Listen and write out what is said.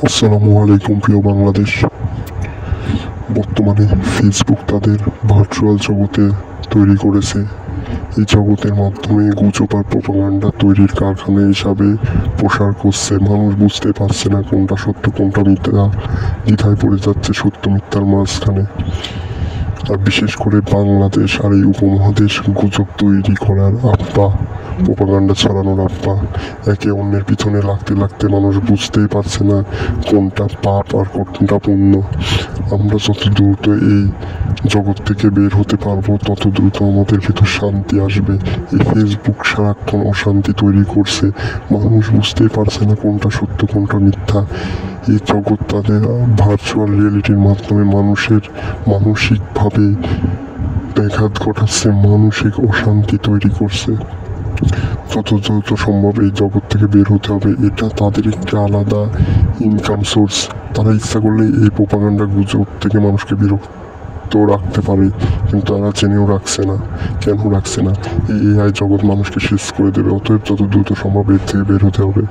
আসসালামু আলাইকুম প্রিয় বাংলাদেশ। বর্তমানে ফেসবুক তাদের ভার্চুয়াল জগতে তৈরি করেছে। এই জগতের মাধ্যমে গুজব আর প্রোপাগান্ডা তৈরির কারখানা হিসাবে প্রসার করছে। মানুষ বুঝতে পারছে না কোনটা সত্য কোনটা মিথ্যা, দ্বিধায় পড়ে যাচ্ছে সত্য মিথ্যার মাঝখানে। আর বিশেষ করে বাংলাদেশ আর এই উপমহাদেশ গুজব তৈরি করার আব্বা, প্রোপাগান্ডা ছড়ানোর আব্বা। একে অন্যের পিছনে লাগতে লাগতে মানুষ বুঝতেই পারছে না কোনটা পাপ আর কোনটা পুণ্য। আমরা যত দ্রুত এই জগৎ থেকে বের হতে পারবো তত দ্রুত আমাদের ভিতর শান্তি আসবে। এই ফেসবুক সারাক্ষণ অশান্তি তৈরি করছে। মানুষ বুঝতেই পারছে না কোনটা সত্য কোনটা মিথ্যা। এই জগৎ তাদের ভার্চুয়াল রিয়েলিটির মাধ্যমে মানুষের মানসিকভাবে ব্যাঘাত ঘটাচ্ছে, মানসিক অশান্তি তৈরি করছে। যত দ্রুত সম্ভব এই জগৎ থেকে বের হতে হবে। এটা তাদের একটি আলাদা ইনকাম সোর্স। তারা ইচ্ছা করলে এই প্রোপাগান্ডা গুজব থেকে মানুষকে বিরক্ত রাখতে পারে, কিন্তু তারা জেনেও রাখছে না। কেন রাখছে না? এই এআই জগৎ মানুষকে শেষ করে দেবে। অতএব যত দ্রুত সম্ভব এর থেকে বের হতে হবে।